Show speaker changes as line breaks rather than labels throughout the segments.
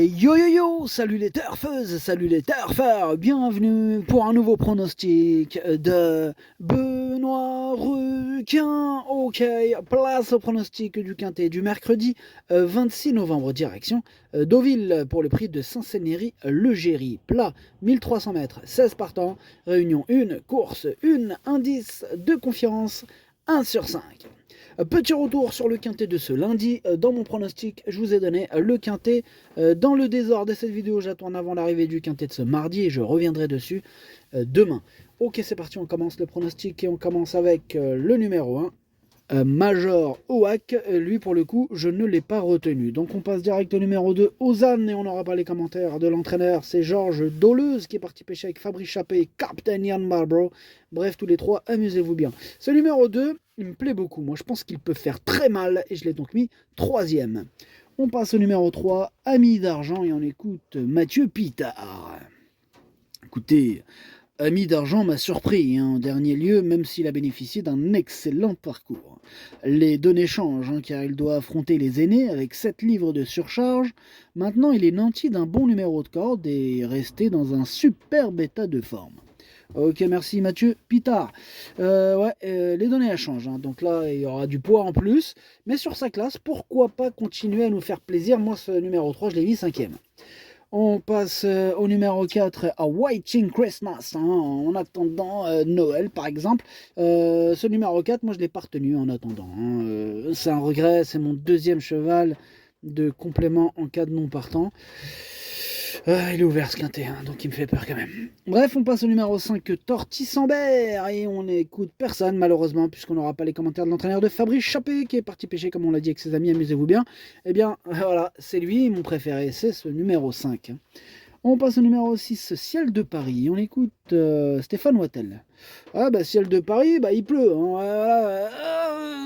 Yo yo yo, salut les turfeuses, salut les turfeurs, bienvenue pour un nouveau pronostic de Benoît Requin. Ok, place au pronostic du quintet du mercredi 26 novembre, direction Deauville pour le prix de Saint-Sénéry-Le Géry. Plat 1300 mètres, 16 partants, réunion 1, course 1, indice de confiance 1 sur 5. Petit retour sur le quintet de ce lundi. Dans mon pronostic, je vous ai donné le quintet. Dans le désordre de cette vidéo, j'attends avant l'arrivée du quintet de ce mardi et je reviendrai dessus demain. Ok, c'est parti, on commence le pronostic et on commence avec le numéro 1. Major Oak, lui pour le coup je ne l'ai pas retenu, donc on passe direct au numéro 2, Ozan, et on n'aura pas les commentaires de l'entraîneur, c'est Georges Doleuse qui est parti pêcher avec Fabrice Chappé, Captain Ian Marlborough. Bref, tous les trois, amusez-vous bien. Ce numéro 2, il me plaît beaucoup, moi je pense qu'il peut faire très mal et je l'ai donc mis 3e. On passe au numéro 3, Ami d'Argent, et on écoute Mathieu Pitard. Écoutez, Ami d'Argent m'a surpris en dernier lieu, même s'il a bénéficié d'un excellent parcours. Les données changent, car il doit affronter les aînés avec 7 livres de surcharge. Maintenant, il est nanti d'un bon numéro de corde et resté dans un superbe état de forme. Ok, merci Mathieu Pitard. Les données elles changent, donc là il y aura du poids en plus. Mais sur sa classe, pourquoi pas continuer à nous faire plaisir. Moi, ce numéro 3, je l'ai mis 5e. On passe au numéro 4, à Waiting Christmas, en attendant Noël par exemple. Ce numéro 4, moi je ne l'ai pas retenu en attendant. C'est un regret, c'est mon 2e cheval de complément en cas de non partant. Il est ouvert ce quintet, donc il me fait peur quand même. Bref, on passe au numéro 5, Tortissambert, et on n'écoute personne malheureusement, puisqu'on n'aura pas les commentaires de l'entraîneur de Fabrice Chappé, qui est parti pêcher comme on l'a dit avec ses amis, amusez-vous bien. Eh bien, voilà, c'est lui, mon préféré, c'est ce numéro 5. On passe au numéro 6, Ciel de Paris. On écoute Stéphane Wattel. Ah bah Ciel de Paris, bah il pleut.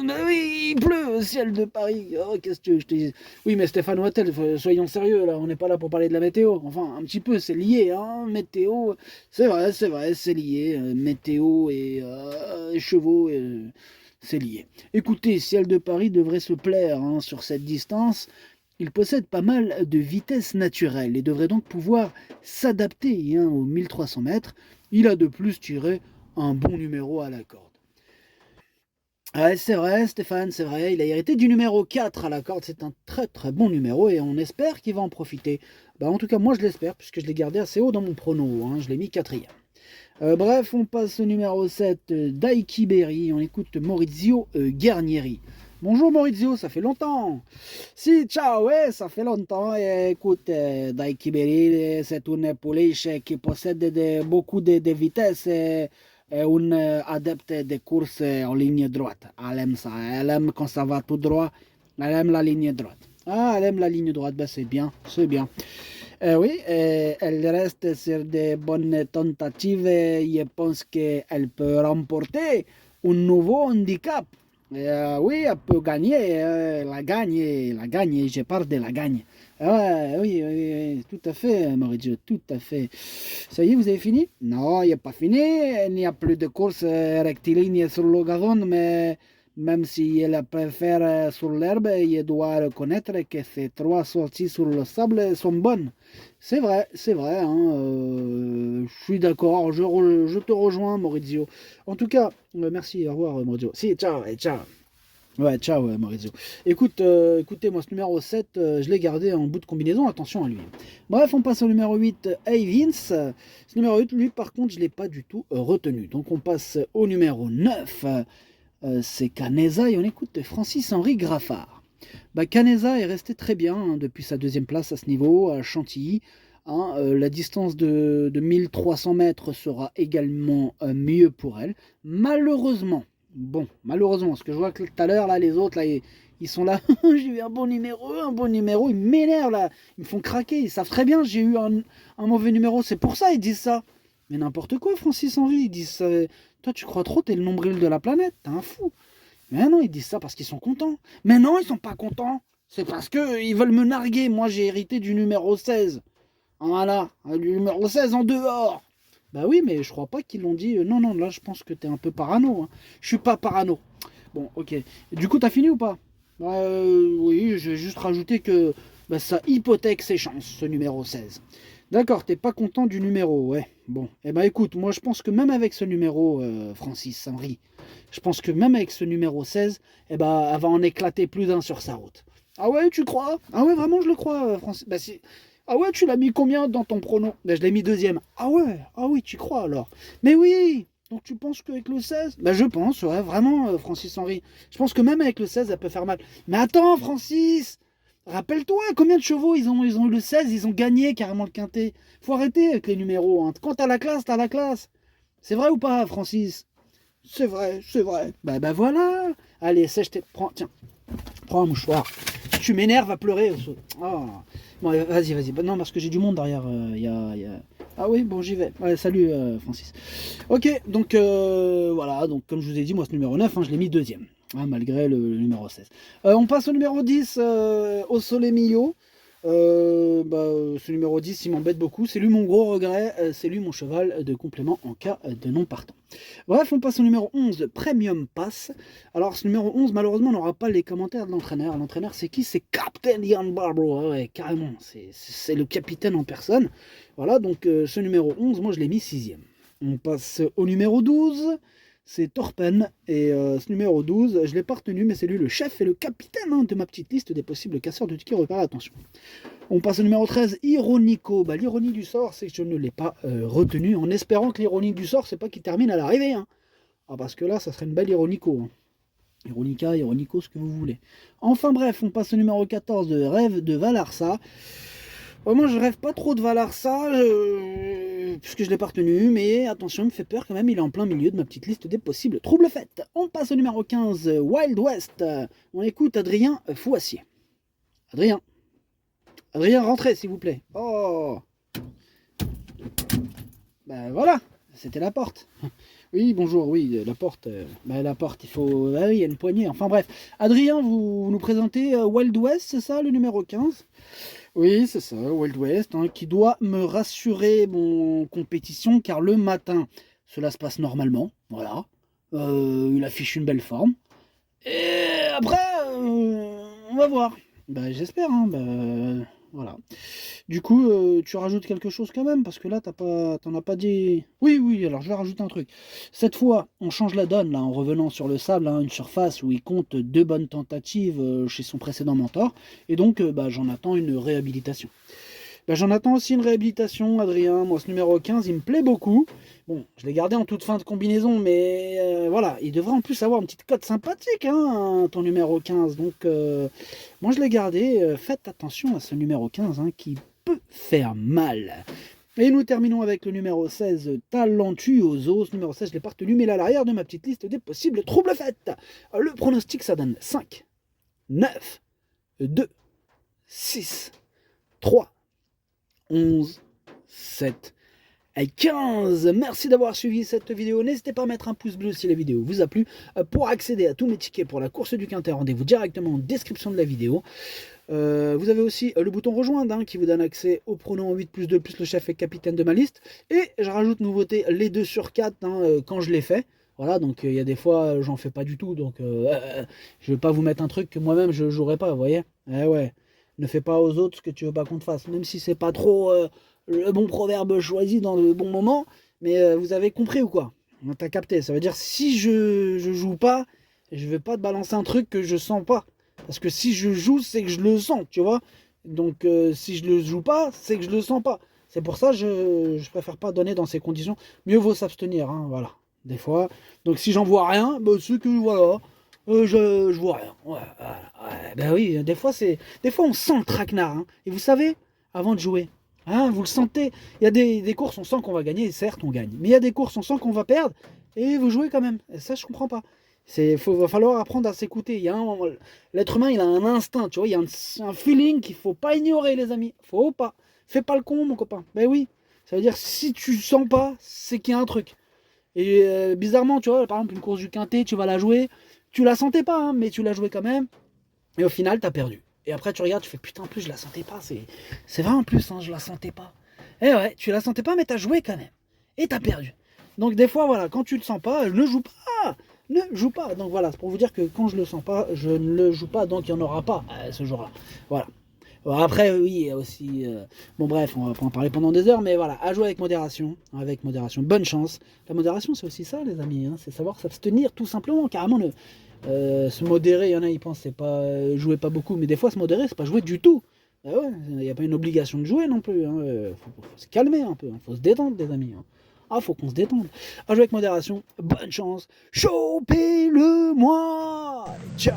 Bah oui, il pleut, Ciel de Paris. Oh, qu'est-ce que je te dis. Oui, mais Stéphane Wattel, soyons sérieux, là, on n'est pas là pour parler de la météo. Enfin, un petit peu, c'est lié, météo. C'est vrai, c'est lié. Météo et chevaux, c'est lié. Écoutez, Ciel de Paris devrait se plaire sur cette distance. Il possède pas mal de vitesse naturelle et devrait donc pouvoir s'adapter aux 1300 mètres. Il a de plus tiré un bon numéro à la corde. Ouais, c'est vrai, Stéphane, c'est vrai. Il a hérité du numéro 4 à la corde. C'est un très très bon numéro et on espère qu'il va en profiter. En tout cas, moi je l'espère puisque je l'ai gardé assez haut dans mon prono. Je l'ai mis 4e. Bref, on passe au numéro 7, Daiki Berry. On écoute Maurizio Guarnieri. Bonjour Maurizio, ça fait longtemps. Si, ciao, ça fait longtemps. Écoute, Daiki Berry, c'est une pouliche qui possède beaucoup de vitesse et un adepte des courses en ligne droite. Elle aime ça, elle aime quand ça va tout droit, elle aime la ligne droite. Ah, elle aime la ligne droite, c'est bien, c'est bien. Oui, elle reste sur des bonnes tentatives et je pense qu'elle peut remporter un nouveau handicap. Oui, elle peut gagner, la gagne, je parle de la gagne. Oui, tout à fait, Maurizio, tout à fait. Ça y est, vous avez fini? Non, il n'y a pas fini, il n'y a plus de course rectiligne sur le gazon, mais même si elle préfère sur l'herbe, il doit reconnaître que ces 3 sorties sur le sable sont bonnes. C'est vrai, je suis d'accord, je te rejoins, Maurizio. En tout cas, merci, au revoir, Maurizio. Si, ciao, ciao. Ouais, ciao, Maurizio. Écoutez, moi, ce numéro 7, je l'ai gardé en bout de combinaison, attention à lui. Bref, on passe au numéro 8, Hey Vince. Ce numéro 8, lui, par contre, je ne l'ai pas du tout retenu. Donc, on passe au numéro 9, c'est Canesa, et on écoute Francis-Henri Graffard. Canesa est resté très bien depuis sa 2e place à ce niveau, à Chantilly. La distance de 1300 mètres sera également mieux pour elle. Malheureusement, parce que je vois que tout à l'heure, là, les autres, là, ils sont là, j'ai eu un bon numéro, ils m'énervent, là, ils me font craquer, ils savent très bien, j'ai eu un mauvais numéro, c'est pour ça ils disent ça. Mais n'importe quoi, Francis Henry, ils disent ça. Toi, tu crois trop, t'es le nombril de la planète, t'es un fou. Mais non, ils disent ça parce qu'ils sont contents. Mais non, ils sont pas contents. C'est parce qu'ils veulent me narguer. Moi, j'ai hérité du numéro 16. Voilà, du numéro 16 en dehors. Bah oui, mais je crois pas qu'ils l'ont dit. Non, là, je pense que t'es un peu parano. Je suis pas parano. Bon, ok. Du coup, t'as fini ou pas? Oui, j'ai juste rajouté que bah, ça hypothèque ses chances, ce numéro 16. D'accord, t'es pas content du numéro, ouais. Bon, eh ben écoute, moi je pense que même avec ce numéro, Francis Henry, je pense que même avec ce numéro 16, eh ben, elle va en éclater plus d'un sur sa route. Ah ouais, tu crois? Ah ouais, vraiment, je le crois, Francis. Bah, si... Ah ouais, tu l'as mis combien dans ton prono? Bah, je l'ai mis deuxième. Ah ouais, ah oui, tu crois alors. Mais oui, donc tu penses qu'avec le 16? Bah je pense, ouais, vraiment, Francis Henry. Je pense que même avec le 16, elle peut faire mal. Mais attends, Francis! Rappelle-toi, combien de chevaux ils ont eu le 16, ils ont gagné carrément le quintet. Faut arrêter avec les numéros. Hein. Quand t'as la classe, t'as la classe. C'est vrai ou pas, Francis? C'est vrai, c'est vrai. Bah voilà. Allez, sèche tes... Tiens, prends un mouchoir. Tu m'énerves à pleurer. Oh. Bon, vas-y, vas-y. Bah, non, parce que j'ai du monde derrière. Ah oui, bon, j'y vais. Ouais, salut, Francis. Ok, donc voilà. Donc, comme je vous ai dit, moi, ce numéro 9, hein, je l'ai mis deuxième. Hein, malgré le numéro 16. On passe au numéro 10, au Sole Mio. Ce numéro 10, il m'embête beaucoup. C'est lui mon gros regret. C'est lui mon cheval de complément en cas de non partant. Bref, on passe au numéro 11, Premium Pass. Alors, ce numéro 11, malheureusement, on n'aura pas les commentaires de l'entraîneur. L'entraîneur, c'est qui? C'est Captain Ian Barbro. Ouais, carrément. C'est le capitaine en personne. Voilà, donc ce numéro 11, moi, je l'ai mis 6e. On passe au numéro 12. C'est Torpen, et ce numéro 12, je ne l'ai pas retenu, mais c'est lui le chef et le capitaine hein, de ma petite liste des possibles casseurs de tickets repères, attention. On passe au numéro 13, Ironico. Bah, l'ironie du sort, c'est que je ne l'ai pas retenu, en espérant que l'ironie du sort, c'est pas qu'il termine à l'arrivée. Hein. Ah, parce que là, ça serait une belle Ironico. Hein. Ironica, Ironico, ce que vous voulez. Enfin bref, on passe au numéro 14, de Rêve de Valarsa. Moi, je rêve pas trop de Valarsa, puisque je l'ai pas retenu, mais attention, il me fait peur quand même, il est en plein milieu de ma petite liste des possibles troubles faits. On passe au numéro 15, Wild West. On écoute Adrien Fouassier. Adrien, rentrez, s'il vous plaît. Oh, ben voilà, c'était la porte. Oui, bonjour, oui, la porte, il faut... Ah oui, il y a une poignée, enfin bref. Adrien, vous nous présentez Wild West, c'est ça, le numéro 15? Oui, c'est ça, Wild West, hein, qui doit me rassurer mon compétition, car le matin, cela se passe normalement, voilà. Il affiche une belle forme. Et après, on va voir. Bah, j'espère, hein, voilà. Du coup, tu rajoutes quelque chose quand même, parce que là, t'en as pas dit... Oui, oui, alors je vais rajouter un truc. Cette fois, on change la donne, là, en revenant sur le sable, hein, une surface où il compte 2 bonnes tentatives chez son précédent mentor, et donc, j'en attends une réhabilitation. J'en attends aussi une réhabilitation, Adrien. Moi, ce numéro 15, il me plaît beaucoup. Bon, je l'ai gardé en toute fin de combinaison, mais voilà, il devrait en plus avoir une petite cote sympathique, hein, ton numéro 15. Donc, moi, je l'ai gardé. Faites attention à ce numéro 15, hein, qui peut faire mal. Et nous terminons avec le numéro 16, Talentuoso. Ce numéro 16, je l'ai pas retenu, mais là, à l'arrière de ma petite liste des possibles troubles faits. Le pronostic, ça donne 5, 9, 2, 6, 3, 11, 7 et 15. Merci d'avoir suivi cette vidéo. N'hésitez pas à mettre un pouce bleu si la vidéo vous a plu. Pour accéder à tous mes tickets pour la course du Quintet, rendez-vous directement en description de la vidéo. Vous avez aussi le bouton rejoindre hein, qui vous donne accès au pronom 8 plus 2 plus le chef et capitaine de ma liste. Et je rajoute nouveauté les 2 sur 4 hein, quand je les fais. Voilà, donc il y a des fois j'en fais pas du tout. Donc je vais pas vous mettre un truc que moi-même je jouerai pas, vous voyez. Eh ouais. Ne fais pas aux autres ce que tu veux pas qu'on te fasse, même si c'est pas trop le bon proverbe choisi dans le bon moment, mais vous avez compris ou quoi? T'as capté, ça veut dire si je joue pas, je vais pas te balancer un truc que je sens pas. Parce que si je joue, c'est que je le sens, tu vois. Donc si je le joue pas, c'est que je le sens pas. C'est pour ça que je préfère pas donner dans ces conditions. Mieux vaut s'abstenir, hein, voilà. Des fois. Donc si j'en vois rien, c'est que voilà. Je vois rien. Ben oui, des fois on sent le traquenard. Hein. Et vous savez, avant de jouer, hein, vous le sentez. Il y a des courses, on sent qu'on va gagner, et certes on gagne. Mais il y a des courses, on sent qu'on va perdre, et vous jouez quand même. Et ça, je comprends pas. Va falloir apprendre à s'écouter. L'être humain, il a un instinct, tu vois. Il y a un feeling qu'il faut pas ignorer, les amis. Faut pas. Fais pas le con, mon copain. Ben oui. Ça veut dire si tu sens pas, c'est qu'il y a un truc. Et bizarrement, tu vois, par exemple, une course du Quintet, tu vas la jouer. Tu la sentais pas, hein, mais tu l'as joué quand même. Et au final, t'as perdu. Et après, tu regardes, tu fais putain, en plus, je la sentais pas. C'est vrai en plus, hein, je la sentais pas. Et ouais, tu la sentais pas, mais t'as joué quand même. Et t'as perdu. Donc, des fois, voilà, quand tu le sens pas, ne joue pas. Ne joue pas. Donc, voilà, c'est pour vous dire que quand je le sens pas, je ne le joue pas. Donc, il n'y en aura pas ce jour-là. Voilà. Alors après, oui, il y a aussi... bon bref, on va pas en parler pendant des heures, mais voilà, à jouer avec modération. Bonne chance. La modération, c'est aussi ça, les amis. Hein, c'est savoir s'abstenir, tout simplement, carrément. Se modérer, il y en a, ils pensent c'est pas jouer pas beaucoup, mais des fois, se modérer, c'est pas jouer du tout. Ah ouais, il n'y a pas une obligation de jouer non plus. Hein. Faut se calmer un peu, hein. Faut se détendre, les amis. Hein. Ah, faut qu'on se détende. À jouer avec modération, bonne chance. Chopez-le-moi. Ciao.